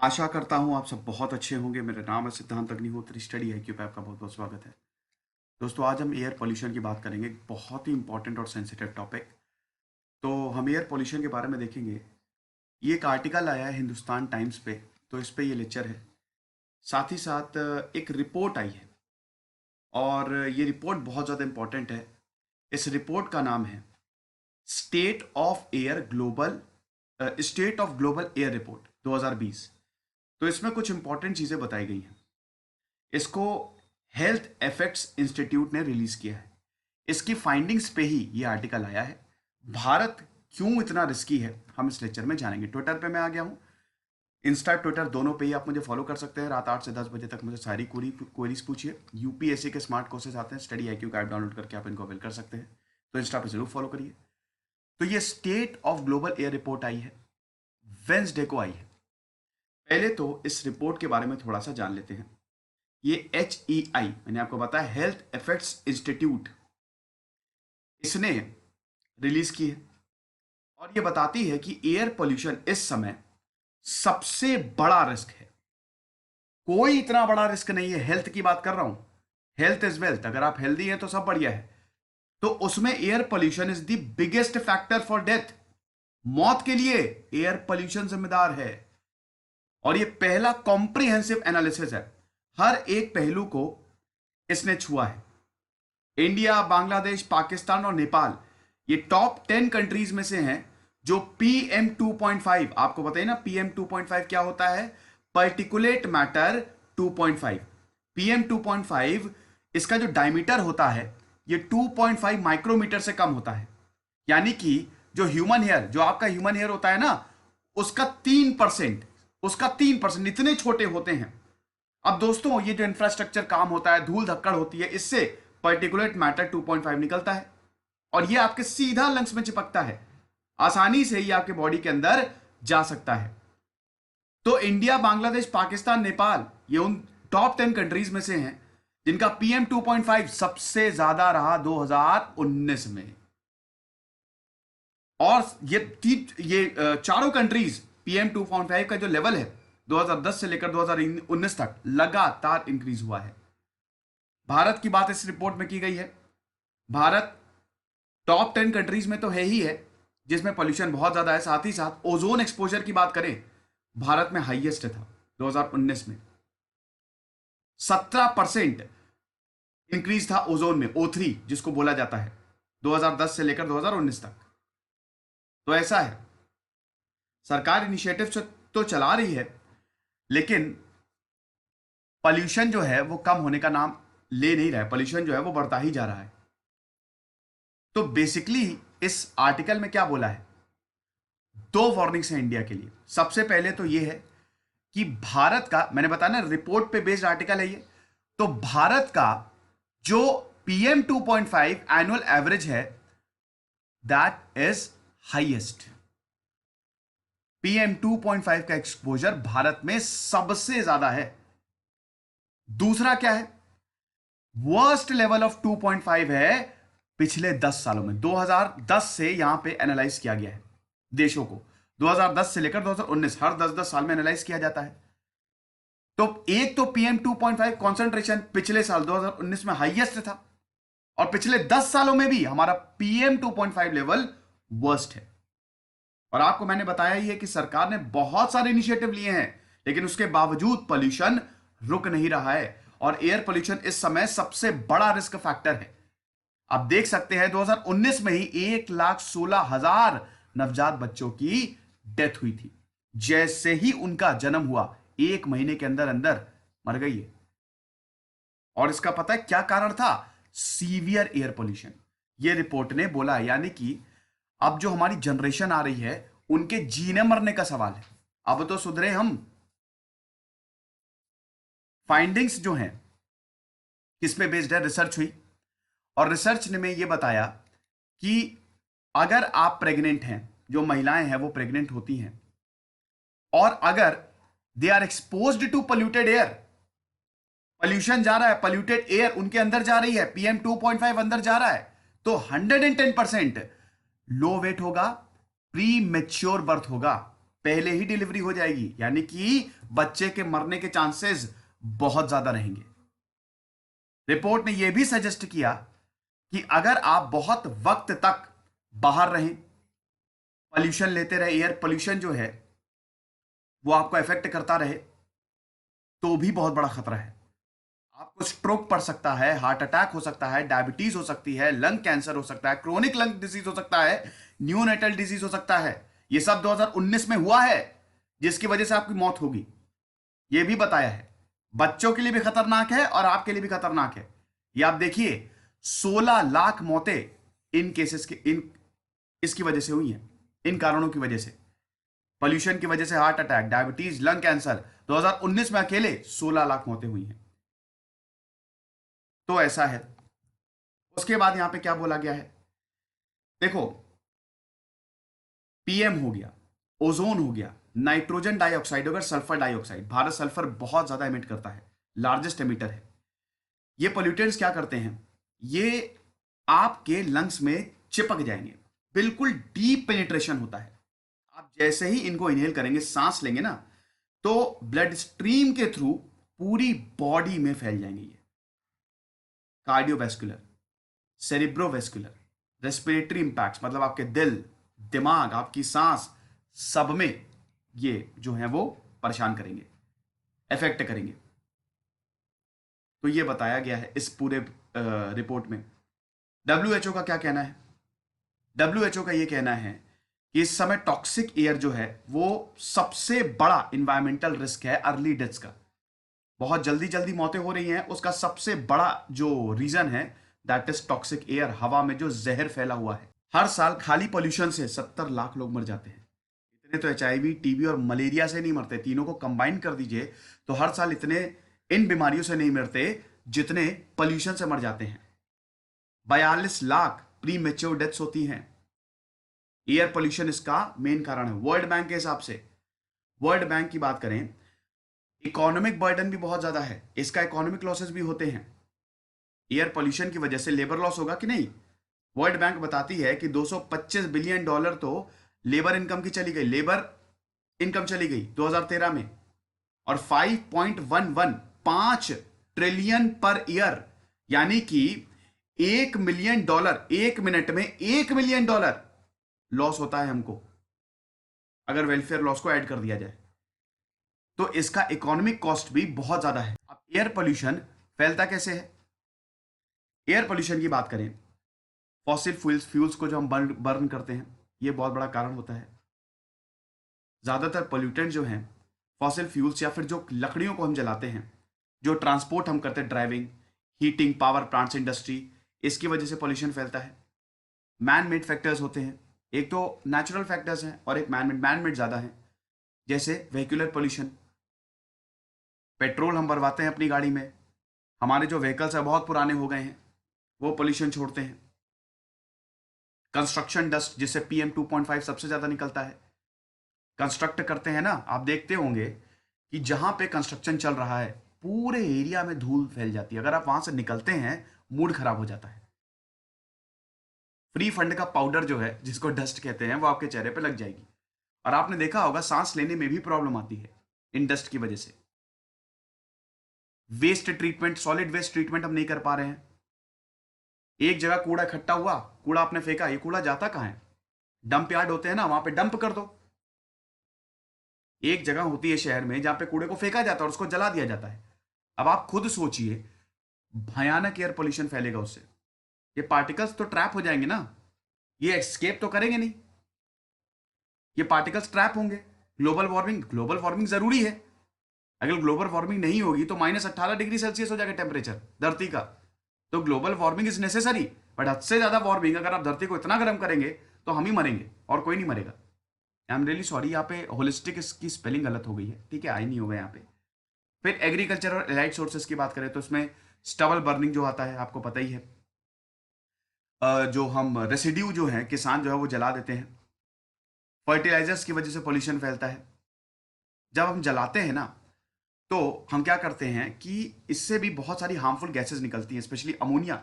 आशा करता हूँ आप सब बहुत अच्छे होंगे। मेरा नाम है सिद्धांत अग्निहोत्री, स्टडी IQ पे आपका बहुत बहुत स्वागत है। दोस्तों, आज हम एयर पॉल्यूशन की बात करेंगे, एक बहुत ही इंपॉर्टेंट और सेंसिटिव टॉपिक। तो हम एयर पॉल्यूशन के बारे में देखेंगे। ये एक आर्टिकल आया है हिंदुस्तान टाइम्स पे, तो इस पे ये लेक्चर है। साथ ही साथ एक रिपोर्ट आई है और ये रिपोर्ट बहुत ज़्यादा इंपॉर्टेंट है। इस रिपोर्ट का नाम है state of global air report 2020। तो इसमें कुछ इंपॉर्टेंट चीज़ें बताई गई हैं। इसको हेल्थ इफेक्ट्स इंस्टीट्यूट ने रिलीज किया है। इसकी फाइंडिंग्स पे ही ये आर्टिकल आया है। भारत क्यों इतना रिस्की है, हम इस लेक्चर में जानेंगे। ट्विटर पे मैं आ गया हूँ, इंस्टा ट्विटर दोनों पे ही आप मुझे फॉलो कर सकते हैं। रात 8 से 10 बजे तक मुझे सारी क्वेरीज पूछिए। यूपीएससी के स्मार्ट कोर्सेज आते हैं, स्टडी IQ का ऐप डाउनलोड करके आप इनको अवेल कर सकते हैं। तो इंस्टा पे जरूर फॉलो करिए। तो ये state of global air report आई है, वेंसडे को आई है। पहले तो इस रिपोर्ट के बारे में थोड़ा सा जान लेते हैं। ये HEI मैंने आपको बताया, हेल्थ इफेक्ट्स इंस्टीट्यूट, इसने रिलीज की है और ये बताती है कि एयर पोल्यूशन इस समय सबसे बड़ा रिस्क है। कोई इतना बड़ा रिस्क नहीं है, हेल्थ की बात कर रहा हूं। हेल्थ इज वेल्थ, अगर आप हेल्दी हैं तो सब बढ़िया है। तो उसमें air pollution is the biggest factor for death. मौत के लिए एयर पोल्यूशन जिम्मेदार है। और ये पहला कॉम्प्रिहेंसिव एनालिसिस है, हर एक पहलू को इसने छुआ है। इंडिया, बांग्लादेश, पाकिस्तान और नेपाल ये टॉप 10 कंट्रीज में से हैं जो PM2.5, आपको बताइए ना PM2.5 क्या होता है, पर्टिकुलेट मैटर 2.5। PM2.5 इसका जो डायमीटर होता है ये 2.5 माइक्रोमीटर से कम होता है। यानी कि जो ह्यूमन हेयर, जो आपका ह्यूमन हेयर होता है ना, उसका 3%, उसका 3% इतने छोटे होते हैं। अब दोस्तों, ये जो इंफ्रास्ट्रक्चर काम होता है, धूल धक्कड़ होती है, इससे पर्टिकुलेट मैटर 2.5 निकलता है और ये आपके सीधा लंग्स में चिपकता है। आसानी से ही आपके बॉडी के अंदर जा सकता है। तो इंडिया, बांग्लादेश, पाकिस्तान, नेपाल ये उन टॉप 10 कंट्रीज में से हैं जिनका PM2.5 सबसे ज्यादा रहा 2019 में। और ये चारों कंट्रीज PM2.5 का जो लेवल है 2010 से लेकर 2019 तक लगातार इंक्रीज हुआ है। भारत की बात इस रिपोर्ट में की गई है। भारत टॉप 10 कंट्रीज में तो है ही है जिसमें पोल्यूशन बहुत ज्यादा है। साथ ही साथ ओजोन एक्सपोजर की बात करें, भारत में हाईएस्ट था 2019 में। 17% इंक्रीज था ओजोन में, O3 जिसको बोला जाता है, 2010 से लेकर 2019 तक। तो ऐसा है, सरकार इनिशिएटिव तो चला रही है, लेकिन पोल्यूशन जो है वो कम होने का नाम ले नहीं रहा है। पोल्यूशन जो है वो बढ़ता ही जा रहा है। तो बेसिकली इस आर्टिकल में क्या बोला है, दो वार्निंग्स हैं इंडिया के लिए। सबसे पहले तो ये है कि भारत का, मैंने बताया ना रिपोर्ट पे बेस्ड आर्टिकल है ये, तो भारत का जो PM2.5 एनुअल एवरेज है दैट इज हाईएस्ट। PM2.5 का एक्सपोजर भारत में सबसे ज्यादा है। दूसरा क्या है, वर्स्ट लेवल ऑफ 2.5 है पिछले 10 सालों में। 2010 से यहां पे एनालाइज किया गया है देशों को, 2010 से लेकर 2019, हर 10-10 साल में एनालाइज किया जाता है। तो एक तो PM2.5 कॉन्सेंट्रेशन पिछले साल 2019 में हाईएस्ट था और पिछले 10 सालों में भी हमारा PM2.5 लेवल वर्स्ट है। और आपको मैंने बताया ही है कि सरकार ने बहुत सारे इनिशिएटिव लिए हैं, लेकिन उसके बावजूद पोल्यूशन रुक नहीं रहा है और एयर पोल्यूशन इस समय सबसे बड़ा रिस्क फैक्टर है। आप देख सकते हैं 2019 में ही 1,16,000 नवजात बच्चों की डेथ हुई थी। जैसे ही उनका जन्म हुआ, एक महीने के अंदर अंदर मर गई है। और इसका पता है क्या कारण था, सीवियर एयर पोल्यूशन। ये रिपोर्ट ने बोला, यानी कि अब जो हमारी जनरेशन आ रही है उनके जीने मरने का सवाल है। अब तो सुधरे हम। फाइंडिंग्स जो हैं किस पे बेस्ड है, रिसर्च हुई और रिसर्च ने में ये बताया कि अगर आप प्रेग्नेंट हैं, जो महिलाएं हैं वो प्रेग्नेंट होती हैं, और अगर they are exposed to polluted air, pollution जा रहा है, पोल्यूटेड एयर उनके अंदर जा रही है, PM2.5 अंदर जा रहा है, तो 110% लो वेट होगा, प्री मेच्योर बर्थ होगा। पहले ही डिलीवरी हो जाएगी, यानी कि बच्चे के मरने के चांसेस बहुत ज्यादा रहेंगे। रिपोर्ट ने यह भी सजेस्ट किया कि अगर आप बहुत वक्त तक बाहर रहें, पॉल्यूशन लेते रहे, एयर पॉल्यूशन जो है वो आपको इफेक्ट करता रहे, तो भी बहुत बड़ा खतरा है। आपको स्ट्रोक पड़ सकता है, हार्ट अटैक हो सकता है, डायबिटीज हो सकती है, लंग कैंसर हो सकता है, क्रोनिक लंग डिजीज हो सकता है, न्यूनेटल डिजीज हो सकता है। यह सब 2019 में हुआ है, जिसकी वजह से आपकी मौत होगी। यह भी बताया है। बच्चों के लिए भी खतरनाक है और आपके लिए भी खतरनाक है। ये आप देखिए, 16 लाख मौतें इन केसेस के इन इसकी वजह से हुई हैं, इन कारणों की वजह से। पोल्यूशन की वजह से heart attack, diabetes, lung cancer, 2019 में अकेले 16 लाख मौतें हुई हैं। तो ऐसा है। उसके बाद यहां पे क्या बोला गया है, देखो, पीएम हो गया, ओजोन हो गया, नाइट्रोजन डाइऑक्साइड हो गया, सल्फर डाइऑक्साइड। भारत सल्फर बहुत ज्यादा एमिट करता है, लार्जेस्ट एमिटर है। ये पोल्यूटेंट्स क्या करते हैं, ये आपके लंग्स में चिपक जाएंगे, बिल्कुल डीप पेनिट्रेशन होता है। आप जैसे ही इनको इनहेल करेंगे, सांस लेंगे ना, तो ब्लड स्ट्रीम के थ्रू पूरी बॉडी में फैल जाएंगे। ये कार्डियोवैस्कुलर, सेरिब्रोवैस्कुलर, रेस्पिरेटरी इंपैक्ट, मतलब आपके दिल, दिमाग, आपकी सांस, सब में ये जो है वो परेशान करेंगे, इफेक्ट करेंगे। तो ये बताया गया है इस पूरे रिपोर्ट में। डब्ल्यूएचओ का क्या कहना है, डब्ल्यूएचओ का ये कहना है कि इस समय टॉक्सिक एयर जो है वो सबसे बड़ा इन्वायरमेंटल रिस्क है अर्ली डेथ्स का। बहुत जल्दी जल्दी मौतें हो रही हैं, उसका सबसे बड़ा जो रीजन है दैट इज टॉक्सिक एयर, हवा में जो जहर फैला हुआ है। हर साल खाली पोल्यूशन से 70 लाख लोग मर जाते हैं। इतने तो एचआईवी, टीबी और मलेरिया से नहीं मरते, तीनों को कंबाइन कर दीजिए तो हर साल इतने इन बीमारियों से नहीं मरते जितने पोल्यूशन से मर जाते हैं। 42 लाख प्री मेच्योर डेथ्स होती हैं। एयर पोल्यूशन इसका मेन कारण है वर्ल्ड बैंक के हिसाब से। वर्ल्ड बैंक की बात करें, इकोनॉमिक बर्डन भी बहुत ज्यादा है, इसका इकोनॉमिक लॉसेस भी होते हैं। एयर पोल्यूशन की वजह से लेबर लॉस होगा कि नहीं। वर्ल्ड बैंक बताती है कि 225 बिलियन डॉलर तो लेबर इनकम की चली गई, लेबर इनकम चली गई 2013 में। और 5.11 5 ट्रिलियन पर ईयर, यानी कि $1 मिलियन, 1 मिनट में $1 मिलियन लॉस होता है हमको, अगर वेलफेयर लॉस को ऐड कर दिया जाए। तो इसका इकोनॉमिक कॉस्ट भी बहुत ज्यादा है। अब एयर पोल्यूशन फैलता कैसे है, एयर पोल्यूशन की बात करें, फॉसिल फ्यूल्स को जो हम बर्न करते हैं, ये बहुत बड़ा कारण होता है। ज्यादातर पोल्यूटेंट जो हैं फॉसिल फ्यूल्स या फिर जो लकड़ियों को हम जलाते हैं, जो ट्रांसपोर्ट हम करते हैं, driving, heating, power plants, industry, इसकी वजह से पोल्यूशन फैलता है। मैन मेड फैक्टर्स होते हैं, एक तो नेचुरल फैक्टर्स हैं और एक मैन मेड ज़्यादा है। जैसे व्हीकुलर पोल्यूशन, पेट्रोल हम भरवाते हैं अपनी गाड़ी में, हमारे जो व्हीकल्स हैं बहुत पुराने हो गए हैं, वो पोल्यूशन छोड़ते हैं। कंस्ट्रक्शन डस्ट, जिससे PM2.5 सबसे ज़्यादा निकलता है। कंस्ट्रक्ट करते हैं ना, आप देखते होंगे कि जहां पे कंस्ट्रक्शन चल रहा है पूरे एरिया में धूल फैल जाती है, अगर आप वहां से निकलते हैं मूड खराब हो जाता है। फ्री फंड का पाउडर जो है, जिसको डस्ट कहते हैं, वो आपके चेहरे पे लग जाएगी और आपने देखा होगा सांस लेने में भी प्रॉब्लम आती है इन डस्ट की वजह से। Waste treatment, solid waste treatment हम नहीं कर पा रहे हैं। एक जगह कूड़ा इकट्ठा हुआ, कूड़ा आपने फेंका, ये कूड़ा जाता कहां है, डंप यार्ड होते हैं ना, वहां पे डंप कर दो। एक जगह होती है शहर में जहां पे कूड़े को फेंका जाता है और उसको जला दिया जाता है। अब आप खुद सोचिए, भयानक एयर पोल्यूशन फैलेगा उससे। ये पार्टिकल्स तो ट्रैप हो जाएंगे ना, ये एस्केप तो करेंगे नहीं, ये पार्टिकल्स ट्रैप होंगे। ग्लोबल वार्मिंग जरूरी है। अगर ग्लोबल वार्मिंग नहीं होगी तो -18 डिग्री सेल्सियस हो जाएगा टेम्परेचर धरती का। तो global warming is necessary, but हद से ज्यादा वार्मिंग, अगर आप धरती को इतना गर्म करेंगे तो हम ही मरेंगे और कोई नहीं मरेगा। आई एम रियली सॉरी, यहाँ पे होलिस्टिक की स्पेलिंग गलत हो गई है, ठीक है, आई नहीं होगा यहाँ पे। फिर एग्रीकल्चर और एलाइड सोर्सेज की बात करें तो इसमें स्टबल बर्निंग जो आता है, आपको पता ही है। जो हम रेसिड्यू जो है किसान जो है वो जला देते हैं। फर्टिलाइजर्स की वजह से पोल्यूशन फैलता है। जब हम जलाते हैं ना, तो हम क्या करते हैं कि इससे भी बहुत सारी हार्मफुल गैसेस निकलती हैं, स्पेशली अमोनिया।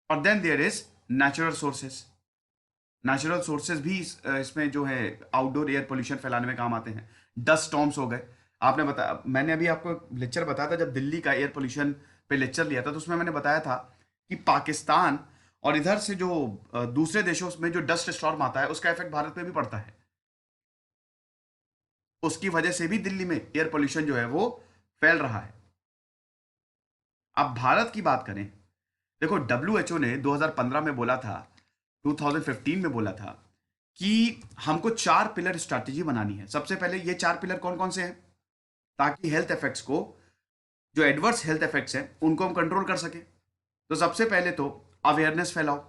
और then there is natural sources. Natural sources भी इसमें जो है आउटडोर एयर पोल्यूशन फैलाने में काम आते हैं। डस्ट स्टॉर्म्स हो गए, आपने बताया, मैंने अभी आपको लेक्चर बताया था जब दिल्ली का एयर पोल्यूशन पे लेक्चर लिया था, तो उसमें मैंने बताया था कि पाकिस्तान और इधर से जो दूसरे देशों में जो डस्ट स्टॉर्म आता है उसका इफेक्ट भारत पे भी पड़ता है। उसकी वजह से भी दिल्ली में एयर पोल्यूशन जो है वो फैल रहा है। अब भारत की बात करें, देखो डब्ल्यूएचओ ने 2015 में बोला था, 2015 में बोला था कि हमको 4 पिलर स्ट्रैटेजी बनानी है। सबसे पहले ये 4 पिलर कौन कौन से हैं, ताकि हेल्थ इफेक्ट्स को, जो एडवर्स हेल्थ इफेक्ट्स हैं उनको हम कंट्रोल कर सकें। तो सबसे पहले तो अवेयरनेस फैलाओ,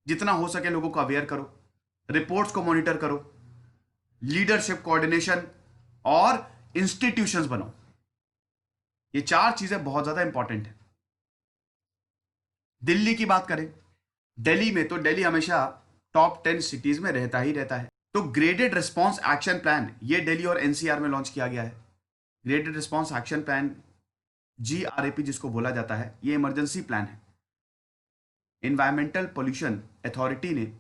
जितना हो सके लोगों को अवेयर करो, रिपोर्ट्स को मॉनिटर करो, लीडरशिप कोऑर्डिनेशन और इंस्टीट्यूशंस बनाओ। ये 4 चीजें बहुत ज्यादा इंपॉर्टेंट है। दिल्ली की बात करें, दिल्ली में तो दिल्ली हमेशा टॉप 10 सिटीज में रहता ही रहता है। तो ग्रेडेड रिस्पॉन्स एक्शन प्लान ये दिल्ली और एनसीआर में लॉन्च किया गया है। Graded response action plan, GRAP जिसको बोला जाता है, ये इमरजेंसी प्लान है। इन्वायरमेंटल पोल्यूशन अथॉरिटी ने,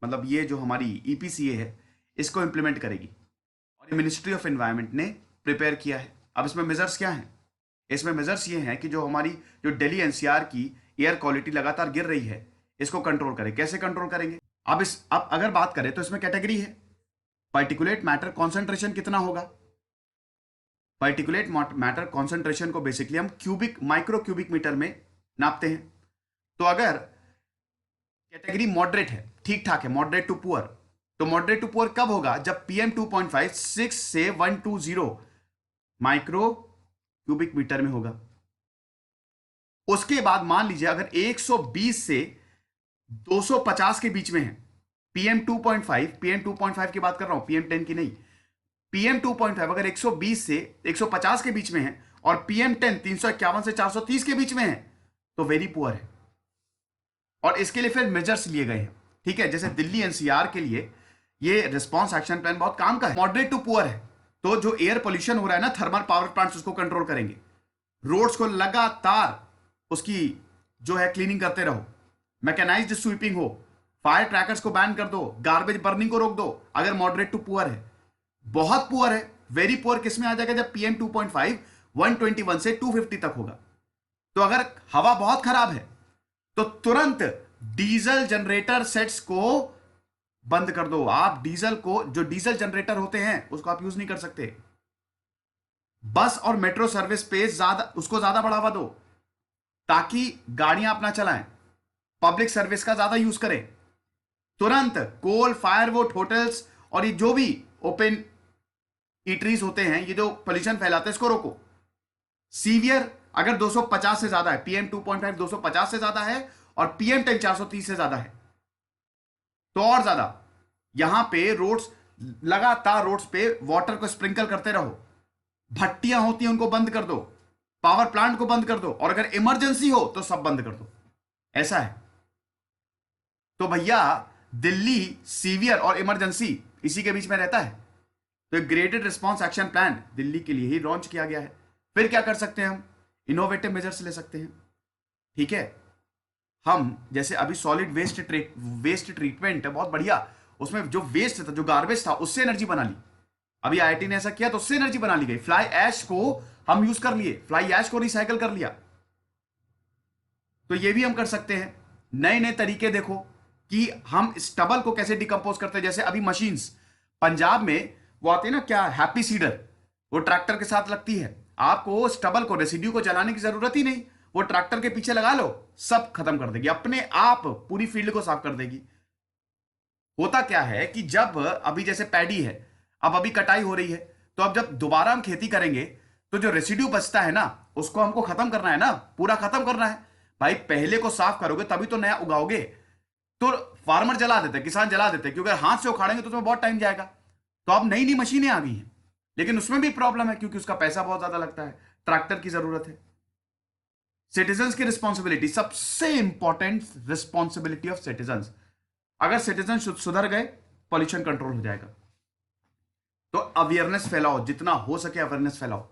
मतलब ये जो हमारी EPCA है, इसको इंप्लीमेंट करेगी और ये मिनिस्ट्री ऑफ एनवायरमेंट ने प्रिपेयर किया है। अब इसमें मेजर्स क्या हैं? इसमें मेजर्स ये हैं कि जो हमारी जो दिल्ली NCR की एयर क्वालिटी लगातार गिर रही है, इसको कंट्रोल करें। कैसे कंट्रोल करेंगे? अब अगर बात करें तो इसमें कैटेगरी है, पार्टिकुलेट मैटर कॉन्सेंट्रेशन कितना होगा। पार्टिकुलेट मैटर कॉन्सेंट्रेशन को बेसिकली हम माइक्रो क्यूबिक मीटर में नापते हैं। तो अगर कैटेगरी मॉडरेट है, ठीक ठाक है, मॉडरेट टू पुअर, तो मॉडरेट टू पुअर कब होगा? जब PM 2.5 6 से 120 माइक्रो क्यूबिक मीटर में होगा। उसके बाद मान लीजिए अगर 120 से 250 के बीच में है, PM 2.5 की बात कर रहा हूं, PM 10 की नहीं, PM 2.5 अगर 120 से 150 के बीच में है और PM 10 351 से 430 के बीच में है, तो वेरी पुअर है। और इसके लिए फिर मेजर्स लिए गए हैं, ठीक है। जैसे दिल्ली NCR के लिए ये रिस्पॉन्स एक्शन प्लान बहुत काम का है। मॉडरेट टू पुअर है, तो जो एयर पोल्यूशन हो रहा है ना, थर्मल पावर प्लांट्स उसको कंट्रोल करेंगे। रोड्स को लगातार उसकी जो है क्लीनिंग करते रहो, मैकेनाइज्ड स्वीपिंग हो, फायर ट्रैकर्स को बैन कर दो, गार्बेज बर्निंग को रोक दो। अगर मॉडरेट टू पुअर है, बहुत पुअर है, वेरी पुअर किस में आ जाएगा? जब PM 2.5 121 से 250 तक होगा। तो अगर हवा बहुत खराब है तो तुरंत डीजल जनरेटर सेट्स को बंद कर दो। आप डीजल को, जो डीजल जनरेटर होते हैं उसको आप यूज नहीं कर सकते। बस और मेट्रो सर्विस पे उसको ज्यादा बढ़ावा दो, ताकि गाड़ियां अपना चलाएं, पब्लिक सर्विस का ज्यादा यूज करें। तुरंत कोल फायरवुड होटल्स और ये जो भी ओपन ईटरीज होते हैं, ये जो पोल्यूशन फैलाते हैं, इसको रोको। सीवियर अगर 250 से ज्यादा है, PM 2.5 250 से ज्यादा है और PM 10 430 से ज्यादा है, तो और ज्यादा। यहां पे रोड्स, लगातार रोड्स पे वाटर को स्प्रिंकल करते रहो। भट्टियां होती हैं उनको बंद कर दो, पावर प्लांट को बंद कर दो, और अगर इमरजेंसी हो तो सब बंद कर दो। ऐसा है। तो भैया दिल्ली सीवियर और इमरजेंसी इसी के बीच में रहता है। तो graded response action plan Delhi के लिए ही लॉन्च किया गया है। फिर क्या कर सकते हैं हम? इनोवेटिव मेजर्स ले सकते हैं, ठीक है। हम जैसे अभी सॉलिड वेस्ट ट्रीटमेंट है, बहुत बढ़िया। उसमें जो वेस्ट था, जो गार्बेज था, उससे एनर्जी बना ली। अभी IIT ने ऐसा किया तो उससे एनर्जी बना ली गई। फ्लाई ऐश को हम यूज कर लिए, फ्लाई ऐश को रिसाइकल कर लिया। तो ये भी हम कर सकते हैं। नए नए तरीके देखो कि हम स्टबल को कैसे डिकम्पोज करते हैं। जैसे अभी मशीन्स पंजाब में वो आती है ना, क्या, हैप्पी सीडर, वो ट्रैक्टर के साथ लगती है। आपको स्टबल को, रेसिड्यू को जलाने की जरूरत ही नहीं, वो ट्रैक्टर के पीछे लगा लो, सब खत्म कर देगी, अपने आप पूरी फील्ड को साफ कर देगी। होता क्या है कि जब अभी जैसे पैडी है, अब अभी कटाई हो रही है, तो अब जब दोबारा हम खेती करेंगे तो जो रेसिड्यू बचता है ना, उसको हमको खत्म करना है ना, पूरा खत्म करना है। भाई पहले को साफ करोगे तभी तो नया उगाओगे। तो फार्मर जला देते, किसान जला देते, क्योंकि अगर हाथ से उखाड़ेंगे तो उसमें बहुत टाइम जाएगा। तो अब नई नई मशीनें आ गई हैं, लेकिन उसमें भी प्रॉब्लम है, क्योंकि उसका पैसा बहुत ज्यादा लगता है, ट्रैक्टर की जरूरत है। सिटीजन्स की रिस्पॉन्सिबिलिटी, सबसे इंपॉर्टेंट रिस्पॉन्सिबिलिटी ऑफ सिटीजन्स। अगर सिटीजन सुधर गए, पॉल्यूशन कंट्रोल हो जाएगा। तो अवेयरनेस फैलाओ, जितना हो सके अवेयरनेस फैलाओ,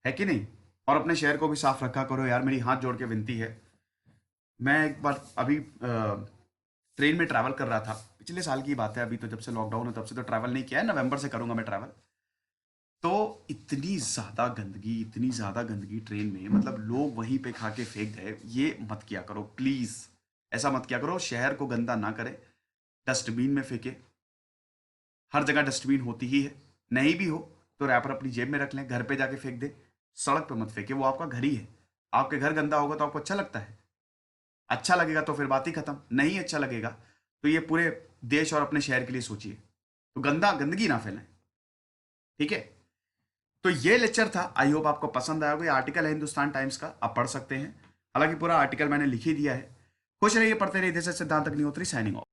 है कि नहीं। और अपने शहर को भी साफ रखा करो यार, मेरी हाथ जोड़ के विनती है। मैं एक बार अभी ट्रेन में ट्रैवल कर रहा था, पिछले साल की बात है, अभी तो जब से लॉकडाउन है तब से तो ट्रैवल नहीं किया है, नवंबर से करूंगा मैं ट्रैवल। तो इतनी ज़्यादा गंदगी ट्रेन में, मतलब लोग वहीं पे खा के फेंक गए। ये मत किया करो प्लीज़, ऐसा मत किया करो, शहर को गंदा ना करें, डस्टबिन में फेंके। हर जगह डस्टबिन होती ही है, नहीं भी हो तो रैपर अपनी जेब में रख लें, घर पे जाके फेंक दे, सड़क पे मत फेंके, वो आपका घर ही है। आपके घर गंदा होगा तो आपको अच्छा लगता है? अच्छा लगेगा तो फिर बात ही खत्म, नहीं अच्छा लगेगा तो ये पूरे देश और अपने शहर के लिए सोचिए, तो गंदगी ना फैलाएं, ठीक है? तो ये लेक्चर था, आई होप आपको पसंद आया होगा। ये आर्टिकल है हिंदुस्तान टाइम्स का, आप पढ़ सकते हैं, हालांकि पूरा आर्टिकल मैंने लिख ही दिया है। खुश रहिए, पढ़ते रहिए। दिस इज सिद्धांत अग्निहोत्री साइनिंग ऑफ।